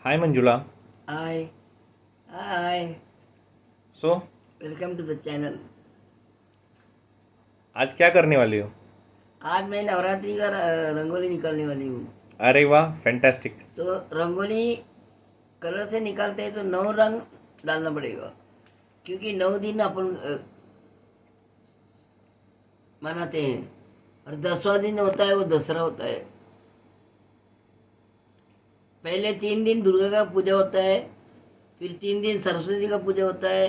Hi Manjula. Hi, hi, so welcome to the channel. आज क्या करने वाली हो? आज मैं नवरात्रि का रंगोली निकालने वाली हूँ। अरे वाह, फैंटास्टिक। तो रंगोली कलर से निकालते हैं तो 9 रंग डालना पड़ेगा, क्योंकि 9 दिन अपन मनाते हैं और 10वां दिन होता है वो दसरा होता है। पहले 3 दिन दुर्गा का पूजा होता है, फिर 3 दिन सरस्वती का पूजा होता है,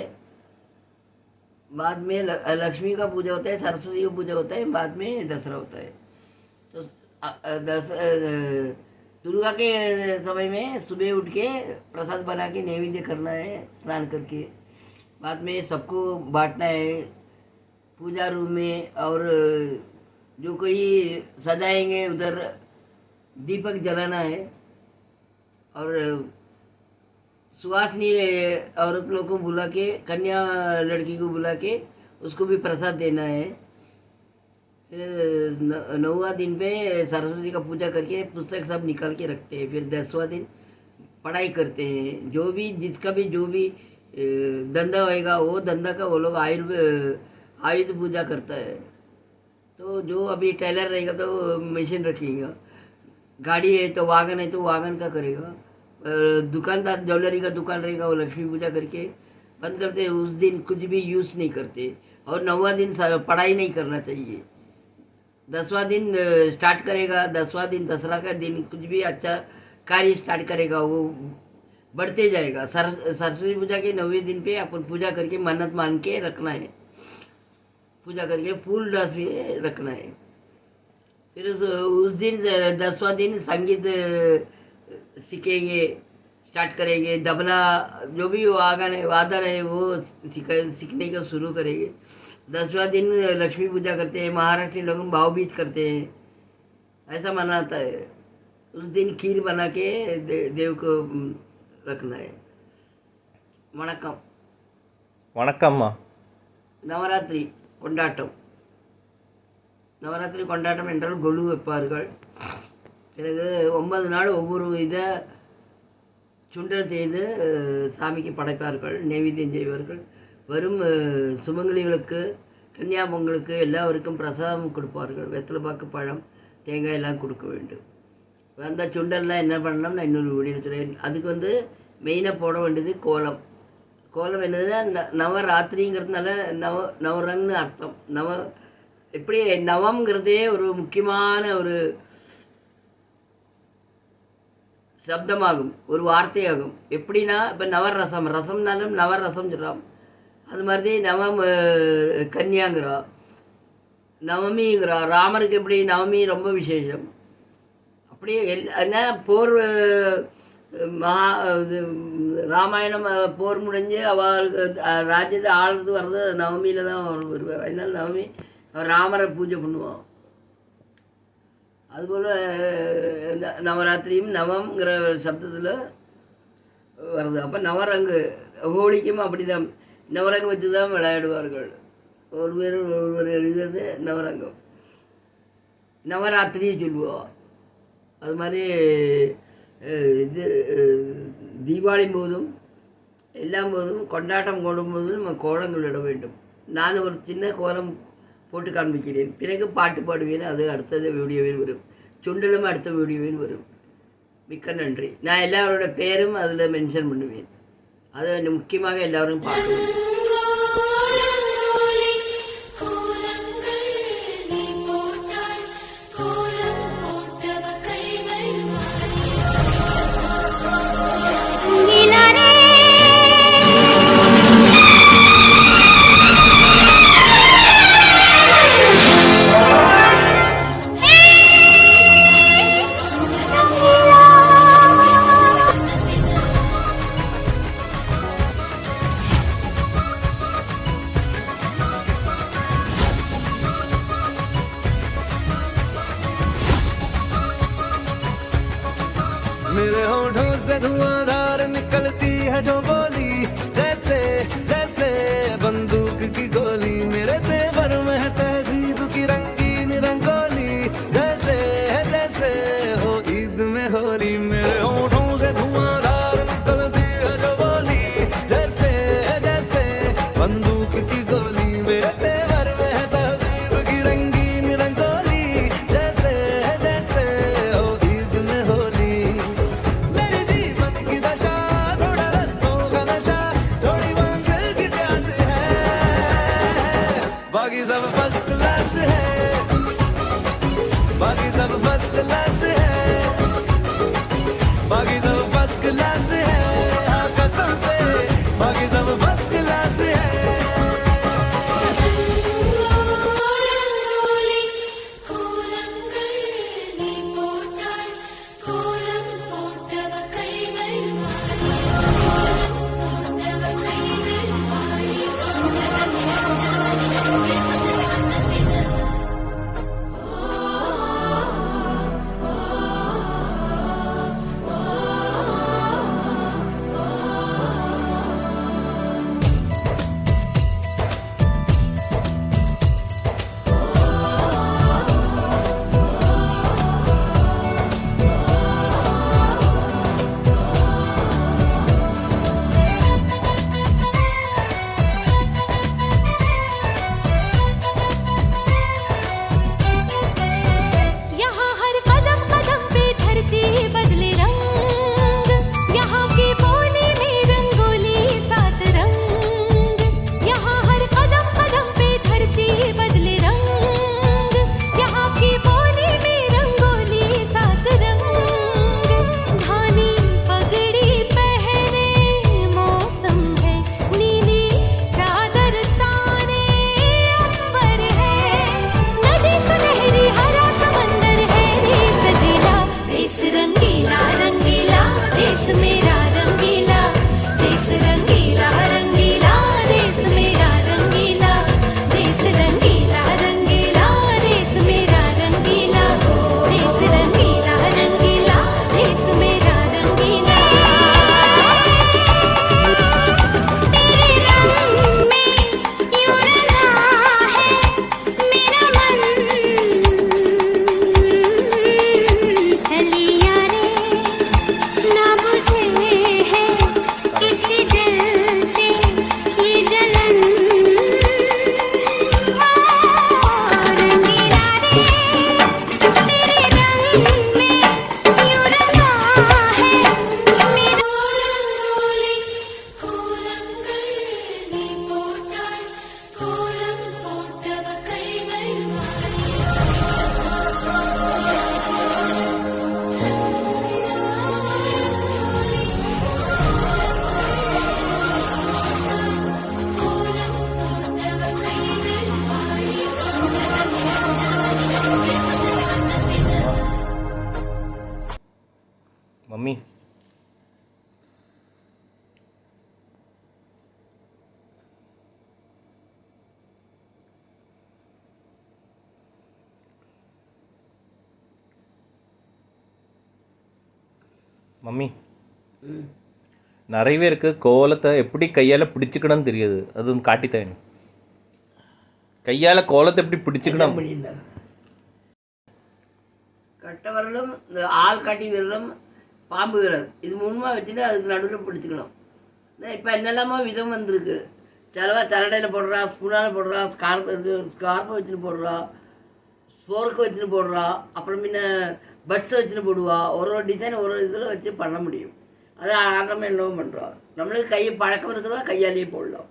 बाद में लक्ष्मी का पूजा होता है, सरस्वती का पूजा होता है, बाद में दसरा होता है। तो दुर्गा के समय में सुबह उठ के प्रसाद बना के नैवेद्य करना है स्नान करके, बाद में सबको बांटना है पूजा रूम में। और जो कोई सजाएंगे उधर दीपक जलाना है, और सुहासनी औरत लोग को बुला के, कन्या लड़की को बुला के उसको भी प्रसाद देना है। फिर 9वां दिन पे सरस्वती का पूजा करके पुस्तक सब निकाल के रखते हैं। फिर 10वां दिन पढ़ाई करते हैं। जो भी जिसका भी जो भी धंधा होएगा वो धंधा का वो लोग आयुध पूजा करता है। तो जो अभी टेलर रहेगा तो मशीन रखेगा, गाड़ी है तो वागन का करेगा, दुकानदार ज्वेलरी का दुकान रहेगा वो लक्ष्मी पूजा करके बंद करते हैं। उस दिन कुछ भी यूज़ नहीं करते। और 9वां दिन पढ़ाई नहीं करना चाहिए। 10वां दिन स्टार्ट करेगा, 10वां दिन दसरा का दिन कुछ भी अच्छा कार्य स्टार्ट करेगा वो बढ़ते जाएगा। सरस्वती पूजा के 9वें दिन पे अपन पूजा करके मन्नत मान के रखना है, पूजा करके फूल रस में रखना है। फिर उस दिन 10वां दिन संगीत सीखेंगे, स्टार्ट करेंगे। तबला जो भी वादन है वो सीखने का शुरू करेंगे। 10वां दिन लक्ष्मी पूजा करते हैं। महाराष्ट्र लोग भावबीज करते हैं, ऐसा मनाता है। उस दिन खीर बना के देव को रखना है। वणक्कम வணக்கம்மா. நவராத்திரி கொண்டாட்டம். நவராத்திரி கொண்டாட்டம் என்றால் கொலு வைப்பார்கள். பிறகு 9 நாள் ஒவ்வொரு இதை சுண்டல் செய்து சாமிக்கு படைப்பார்கள், நைவேத்தியம் செய்வார்கள். வரும் சுமங்கலிகளுக்கு, கன்னியா பொங்கலுக்கு எல்லாருக்கும் பிரசாதம் கொடுப்பார்கள். வெத்தலை பாக்கு, பழம், தேங்காய் எல்லாம் கொடுக்க வேண்டும். அந்த சுண்டல்லாம் என்ன பண்ணலாம் நான் இன்னொரு வீடியோ சொல்கிறேன். அதுக்கு மெயினாக போட வேண்டியது கோலம். கோலம் என்னதுன்னா நவராத்திரிங்கிறதுனால நவரங்னு அர்த்தம். எப்படி நவம்ங்கிறதே ஒரு முக்கியமான ஒரு சப்தமாகும், ஒரு வார்த்தையாகும். எப்படின்னா இப்போ நவரசம், ரசம்னாலும் நவரசம் சொல்கிறோம். அது மாதிரி நவம் கன்னியாங்கிறோம், நவமிங்கிறோம். ராமருக்கு எப்படி நவமி ரொம்ப விசேஷம். அப்படியே என்ன போர் ராமாயணம் போர் முடிஞ்சு அவளுக்கு ராஜ்யத்தை ஆளுறது வர்றது நவமியில் தான் வருவார். அதனால நவமி ராமரை பூஜை பண்ணுவோம். அதுபோல் நவராத்திரியும் நவம்ங்கிற சப்தத்தில் வருது. அப்போ நவரங்கு ஹோலிக்கும் அப்படி தான் நவரங்கு வச்சு தான் விளையாடுவார்கள். ஒருவர் எழுதுறது நவரங்கம், நவராத்திரியை சொல்லுவோம். அது மாதிரி இது தீபாவளி போதும் எல்லாம் போதும் கொண்டாட்டம் கொள்ளும் போதும் நம்ம கோலங்கள் இட வேண்டும். நான் ஒரு சின்ன கோலம் போட்டு காண்பிக்கிறேன், பிறகு பாட்டு பாடுவேன். அது அடுத்தது வீடியோவில் வரும். சுண்டலும் அடுத்த வீடியோவில் வரும். மிக்க நன்றி. நான் எல்லாரோட பேரும் அதில் மென்ஷன் பண்ணுவேன். அதை முக்கியமாக எல்லாரும் பார்க்க வேண்டும். मेरे होठों से धुआंधार निकलती है जो बोली, जैसे जैसे बंदूक की गोली। मेरे तेवर में है तहजीब की रंगीन रंगोली, जैसे जैसे हो ईद में होली। मेरे होठों से धुआंधार मम्मी மம்மி ம். நிறைய பேருக்கு கோலத்தை எப்படி கையால் பிடிச்சிக்கணும்னு தெரியாது. அது வந்து காட்டித்தேன். கையால் கோலத்தை எப்படி பிடிச்சிக்கணும். முடியல. கட்டை விரலும் இந்த ஆள் காட்டி விரலும் பாம்பு விரல் இது மூணுமா வச்சுட்டு அதுக்கு நடுவில் பிடிச்சிக்கணும். இப்போ என்னெல்லாமோ விதம் வந்திருக்கு. சிலவா சரடையில் போடுறா, ஸ்பூனால் போடுறா, ஸ்கார்ப்பை வச்சுட்டு போடுறா, ஸ்போர்க்கு வச்சுட்டு போடுறா, அப்புறம் முன்ன பட்ஸை வச்சுட்டு போடுவா. ஒரு ஒரு டிசைன் ஒரு இதில் வச்சு பண்ண முடியும். அது ஆரம்பம் என்னவோ பண்ணுறோம். நம்மளுக்கு கை பழக்கம் இருக்கிறதா கையாலேயே போடலாம்.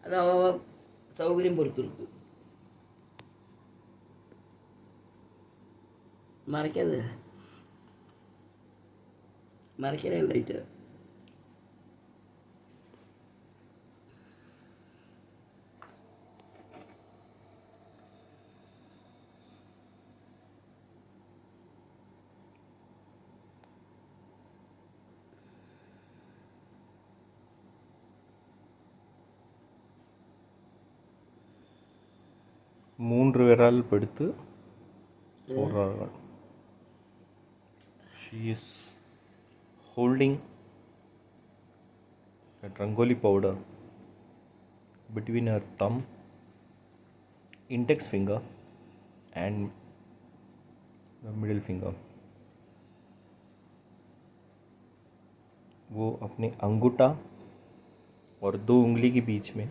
அது அவ சௌகரியம் பொறுத்து இருக்கு. மறைக்கிறது மறைக்கிறேன் லைட்டு. மூன்று விரல் படுத்து போடுறார்கள். She is holding a rangoli powder between her thumb, index finger and the middle finger. वो अपने अंगूठा और दो उंगली के बीच में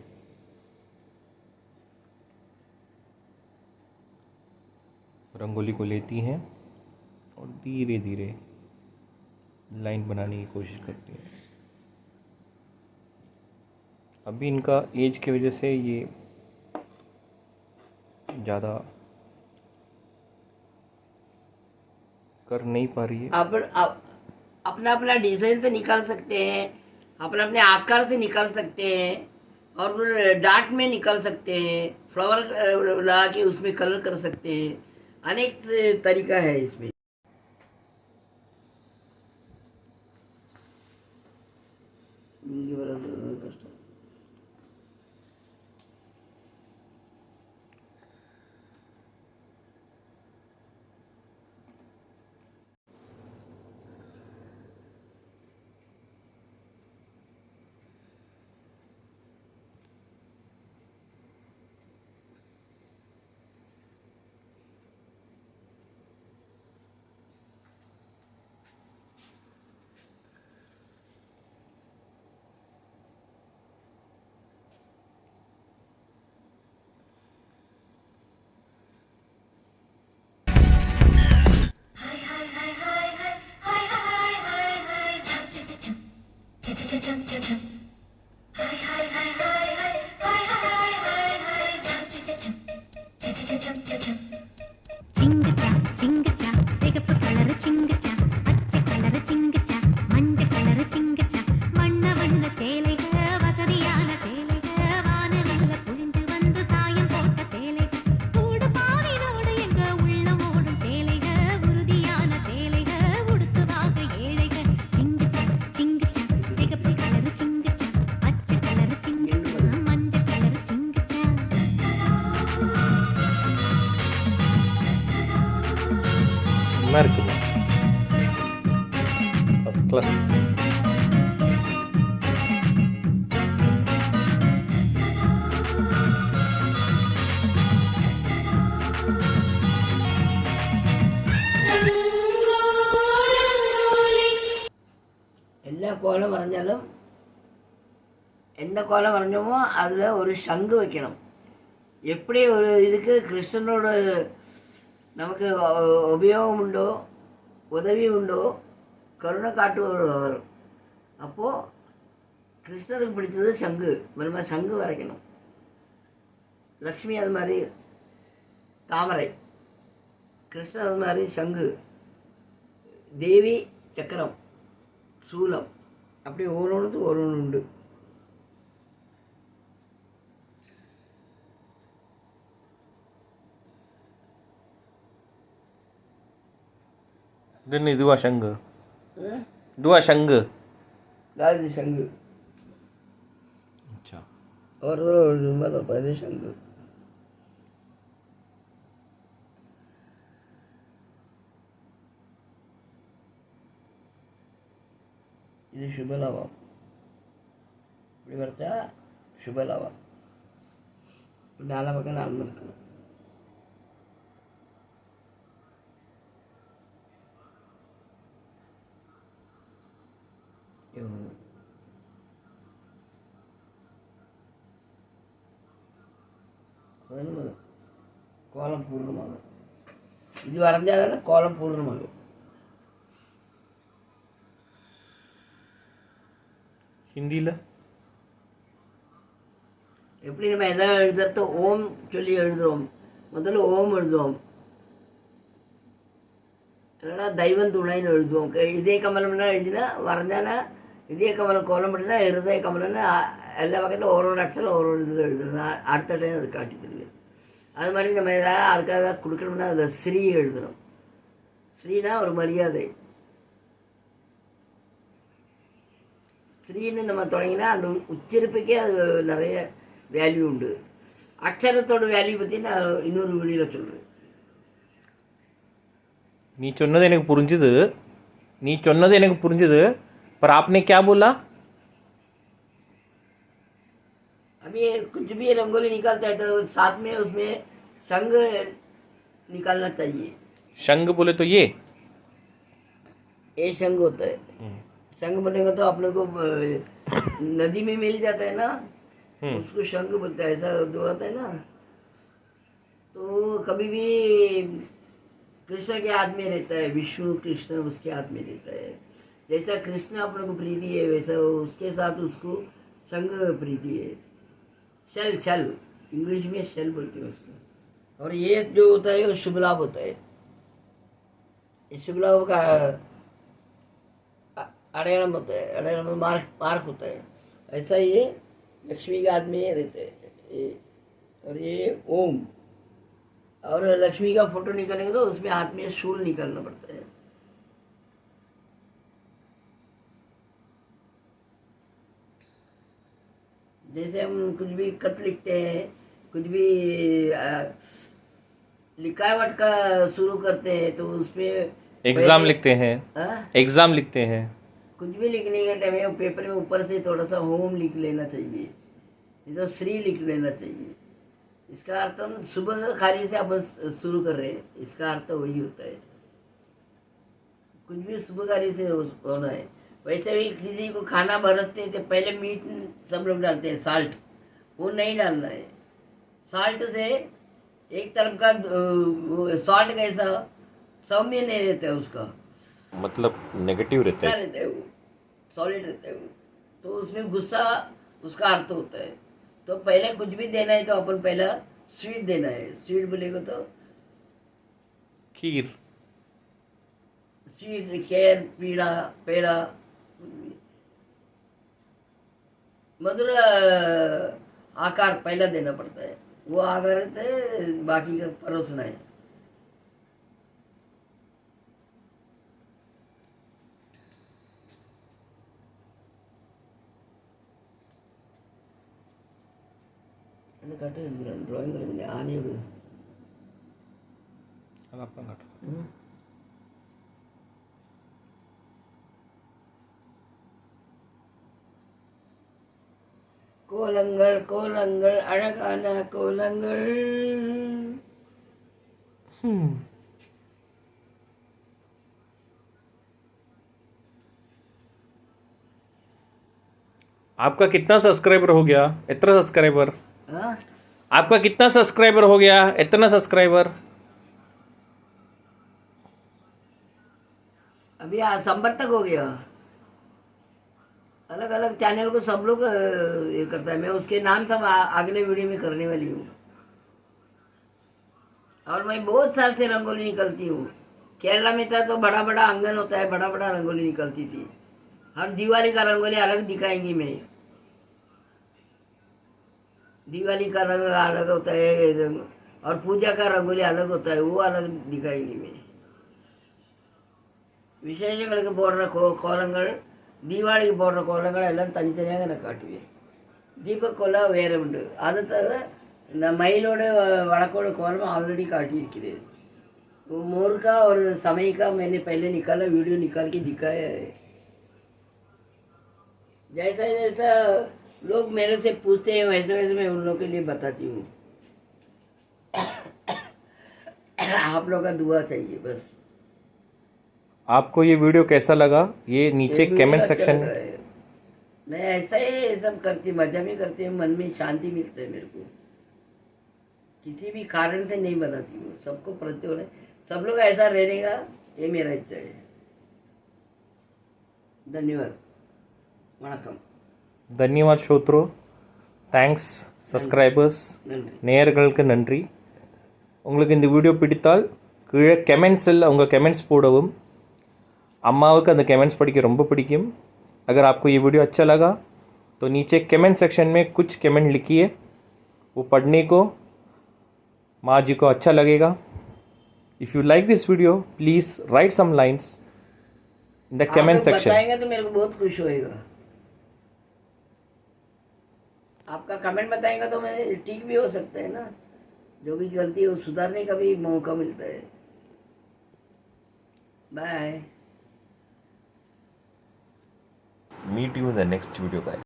रंगोली को लेती हैं और धीरे धीरे लाइन बनाने की कोशिश करती हैं. अभी इनका एज की वजह से ये ज़्यादा कर नहीं पा रही है. अपना अपना डिजाइन से निकाल सकते हैं, अपने अपने आकार से निकाल सकते हैं और फिर डार्ट में निकाल सकते हैं, फ्लावर लगा के उसमें कलर कर सकते हैं. अनेक तरीका है इसमें. சிங்கச்சா சிங்கச்சா சிகப்பு கலர் சிங்கச்சா பச்சை கலர் சிங்கச்சா மஞ்சள் கலர் சிங்கச்சா வண்ண வண்ண சேலைக வசதியான சேலைக வானவில்ல புழிஞ்சு வந்து சாயம் போட்ட சேலைக கூடு பாவினோடு எங்க உள்ளம் ஓடும் சேலைக உறுதியான சேலைக உடுத்துவாக ஏழைக சிங்கச்சா சிங்கச்சா சிகப்பு கலர் சிங்கச்சா பச்சை கலர் சிங்கச்சா மஞ்சள் கலர் சிங்கச்சா நல்லா இருக்குமா? First class. எல்லா கோலம் வரைஞ்சாலும் எந்த கோலம் வரைஞ்சோமோ அதில் ஒரு சங்கு வைக்கணும். எப்படி ஒரு இதுக்கு கிருஷ்ணனோட நமக்கு உபயோகம் உண்டோ, உதவி உண்டோ, கருணை காட்டுபவர். அப்போது கிருஷ்ணருக்கு பிடிச்சது சங்கு. மறுபடியும் சங்கு வரைக்கணும். லக்ஷ்மி அது மாதிரி தாமரை, கிருஷ்ணன் அது மாதிரி சங்கு, தேவி சக்கரம், சூலம், அப்படி ஒவ்வொன்றுக்கு ஒரு ஒன்று உண்டு. இதுன்னு இதுவா சங்கு? हाँ? दुआ शंग। दादी शंग अच्छा, और मतलब पहले शंग। ಇದು ಶುಭ ಲಾಭ இப்படி வரைச்சா ಶುಭ ಲಾಭ நாலா பக்கம் நாலு இருக்கணும். கோலம் பூர்ணமாகும். இது வரைஞ்சாதானே கோலம் பூர்ணமாகும். ஹிந்தியில் எப்படி நம்ம எதாவது எழுதுறது ஓம் சொல்லி எழுதுறோம். முதல்ல ஓம் எழுதுவோம், இல்லைன்னா தெய்வம் துணைன்னு எழுதுவோம். இதே கமலம்னா எழுதினா வரைஞ்சானா இதே கமலம் கோலம் பண்ணினா இருதய கமலம்னா எல்லா பக்கத்தில் ஒரு ஒரு அக்ஷரம் ஒரு ஒரு இதில் எழுதணும். அடுத்த டைம் அது காட்டி தருவேன். அது மாதிரி நம்ம எதாவது யாருக்காக கொடுக்கணும்னா அதில் ஸ்ரீ எழுதணும். ஸ்ரீனா ஒரு மரியாதை. ஸ்ரீன்னு நம்ம தொடங்கினா அந்த உச்சரிப்புக்கே அது நிறைய வேல்யூ உண்டு. அக்ஷரத்தோட வேல்யூ பற்றி நான் இன்னொரு வீடியோவில் சொல்கிறேன். நீ சொன்னது எனக்கு புரிஞ்சுது. पर आपने क्या बोला? अभी कुछ भी रंगोली निकालता है तो साथ में उसमें संग निकालना चाहिए. शंग बोले तो ये संग होता है. संग बनेगा तो आप लोग को नदी में मिल जाता है ना, उसको शंग बोलता है. ऐसा जो होता है ना, तो कभी भी कृष्ण के हाथ में रहता है. विष्णु कृष्ण उसके हाथ में रहता है. जैसा कृष्ण अपने को प्रीति है वैसा उसके साथ उसको संग प्रीति है. शल शल इंग्लिश में शल बोलते हैं उसको. और ये जो होता है वो शुभ लाभ होता है. ये शुभ लाभ का अड़याम होता है. अड़याम मार्क होता है. ऐसा ये लक्ष्मी के हाथ में रहते हैं. और ये ओम. और लक्ष्मी का फोटो निकालेंगे तो उसमें हाथ में शूल निकालना पड़ता है. जैसे हम कुछ भी खत लिखते हैं, कुछ भी लिखावट का शुरू करते हैं तो उसमें एग्जाम लिखते हैं. एग्जाम लिखते हैं. कुछ भी लिखने के टाइम में पेपर में ऊपर से थोड़ा सा होम लिख लेना चाहिए, नहीं तो श्री लिख लेना चाहिए. इसका अर्थ हम सुबह खाली से अपन शुरू कर रहे हैं, इसका अर्थ वही होता है. कुछ भी सुबह खाली से होना है. वैसे भी किसी को खाना बरसते हैं तो पहले मीट सब लोग डालते हैं, साल्ट. वो नहीं डालना है. साल्ट से एक तरफ का सॉल्ट कैसा सौम्य नहीं रहता है, उसका मतलब नेगेटिव रहता है. रहता है वो सॉलिड रहता है वो. तो उसमें गुस्सा उसका अर्थ होता है. तो पहले कुछ भी देना है तो अपन पहला स्वीट देना है. स्वीट बोलेगा तो खीर, स्वीट, खैर, पीड़ा, पेड़ा, मधुर आकार पहला देना पड़ता है. वो आकार रहता है, बाकी का परोसना है. ड्राइंग कर आने கோலங்கள் கோலங்கள் அழகான கோலங்கள். आपका कितना सब्सक्राइबर हो गया? इतना सब्सक्राइबर. हाँ? आपका कितना सब्सक्राइबर हो गया? इतना सब्सक्राइबर. अभी संबर तक हो गया. अलग अलग चैनल को सब लोग ये करता है. मैं उसके नाम सब अगले वीडियो में करने वाली हूँ. और मैं बहुत साल से रंगोली निकलती हूँ. केरला में था तो बड़ा बड़ा आंगन होता है, बड़ा बड़ा रंगोली निकलती थी. हर दिवाली का रंगोली अलग दिखाएंगी मैं. दिवाली का रंग अलग होता है और पूजा का रंगोली अलग होता है, वो अलग दिखाएंगी मैं. விசேஷங்களுக்கு போடுற கோலங்கள், தீபாவளிக்கு போடுற கோலங்கள் எல்லாம் தனித்தனியாக நான் காட்டுவேன். தீபக்கோலம் வேறு உண்டு. அதை தவிர இந்த மயிலோட வழக்கோட கோலம் ऑलरेडी काटिயிருக்கிறேன். मोर का और समय का मैंने पहले निकाला, वीडियो निकाल के दिखाया है. जैसा जैसा लोग मेरे से पूछते हैं वैसे वैसे मैं उन लोगों के लिए बताती हूँ. आप लोग का दुआ चाहिए बस. आपको ये वीडियो कैसा लगा ये नीचे कमेंट सेक्शन में. मैं ऐसा ही सब करती, मजा में करती हूँ, मन में शांति मिलता है मेरे को. किसी भी कारण से नहीं बनाती हूँ. सबको प्रत्युत्तर, सब लोग ऐसा रहेगा ये मेरा इच्छा है. धन्यवाद. वणक्कम. धन्यवाद श्रोत्रो. Thanks subscribers. நன்றி. நேயர்களுக்கு நன்றி. உங்களுக்கு இந்த வீடியோ பிடித்தால் கீழே கமெண்ட்ஸில் உங்கள் कमेंट्स போடவும். अम्माவுக்கு அந்த कमेंट्स படிக்க ரொம்ப பிடிக்கும். अगर आपको ये वीडियो अच्छा लगा तो नीचे कमेंट सेक्शन में कुछ कमेंट लिखिए, वो पढ़ने को माँ जी को अच्छा लगेगा. If you like this video please write some lines in the comment section. बताएंगे तो मेरे को बहुत खुश होएगा. आपका कमेंट बताएंगे तो मैं ठीक भी हो सकता है ना. जो भी गलती है वो सुधारने का भी मौका मिलता है. Bye. Meet you in the next video guys.